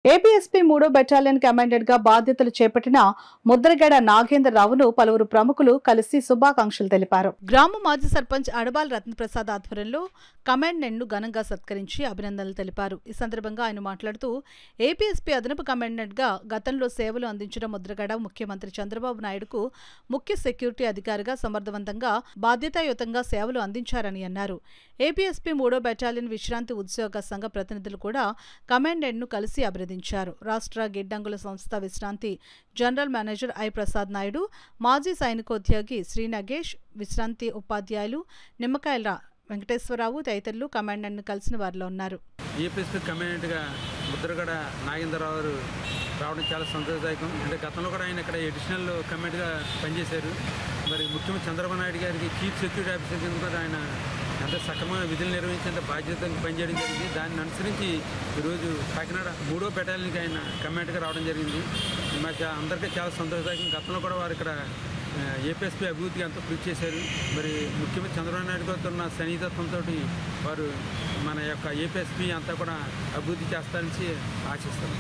APSP 3వ battalion commandant గా బాధ్యతలు చేపట్టిన ముద్రగడ నాగేంద్రరావును పలువురు ప్రముఖులు కలిసి శుభాకాంక్షలు తెలిపారు. గ్రామ మాజీ సర్పంచ్ అడబాల రత్నప్రసాద్ ఆధ్వర్యంలో కమాండెంట్ ను ఘనంగా సత్కరించి అభినందనలు తెలిపారు. ఈ సందర్భంగా ఆయన మాట్లాడుతూ ఏపీఎస్పీ అదనపు కమాండెంట్ గా గతంలో సేవలు అందించిన ముద్రగడ ముఖ్యమంత్రి చంద్రబాబు నాయుడుకు ముఖ్య సెక్యూరిటీ అధికారిగా సమర్థవంతంగా బాధ్యతాయుతంగా సేవలు అందించారని అన్నారు. ఏపీఎస్పీ 3వ బెటాలియన్ విశ్రాంతి ఉద్యోగ సంఘ ప్రతినిధులు కూడా కమాండెంట్ ను కలిసి అభినందించారు. రాష్ట్ర గిడ్డంగుల సంస్థ విశ్రాంతి general manager I Prasad Naidu, మాజీ సైనికోద్యోగి శ్రీ నగేష్, విశ్రాంతి ఉపాధ్యాయులు నిమ్మకాయల వెంకటేశ్వరరావు తదితరులు కమాండెంట్ ను కలిసిన వారిలో ఉన్నారు. ఏపీఎస్పీ కమాండెంట్ గా ముద్రగడ నాగేంద్రరావు రావడం చాలా సంతోషదాయకం. అంటే గతంలో కూడా ఆయన ఇక్కడ అడిషనల్ కమాండెంట్ గా పనిచేశారు. మరి ముఖ్యమంత్రి చంద్రబాబు నాయుడు గారికి చీఫ్ సెక్యూరిటీ ఆఫీసర్ కింద కూడా ఆయన ఎంత సక్రమంగా విధులు నిర్వహించేంత బాధ్యతగా పనిచేయడం జరిగింది. దాన్ని అనుసరించి ఈరోజు కాకినాడ 3వ బెటాలియన్కి ఆయన కమాండెంట్గా రావడం జరిగింది. మాకు అందరికీ చాలా సంతోషదాయకం. గతంలో కూడా వారు ఇక్కడ ఏపీఎస్పీ అభివృద్ధికి ఎంతో కృషి చేశారు. మరి ముఖ్యమంత్రి చంద్రబాబు నాయుడు గారితో ఉన్న సన్నిహితత్వంతో వారు మన యొక్క ఏపీఎస్పీ అంతా కూడా అభివృద్ధి చేస్తారని ఆశిస్తాం.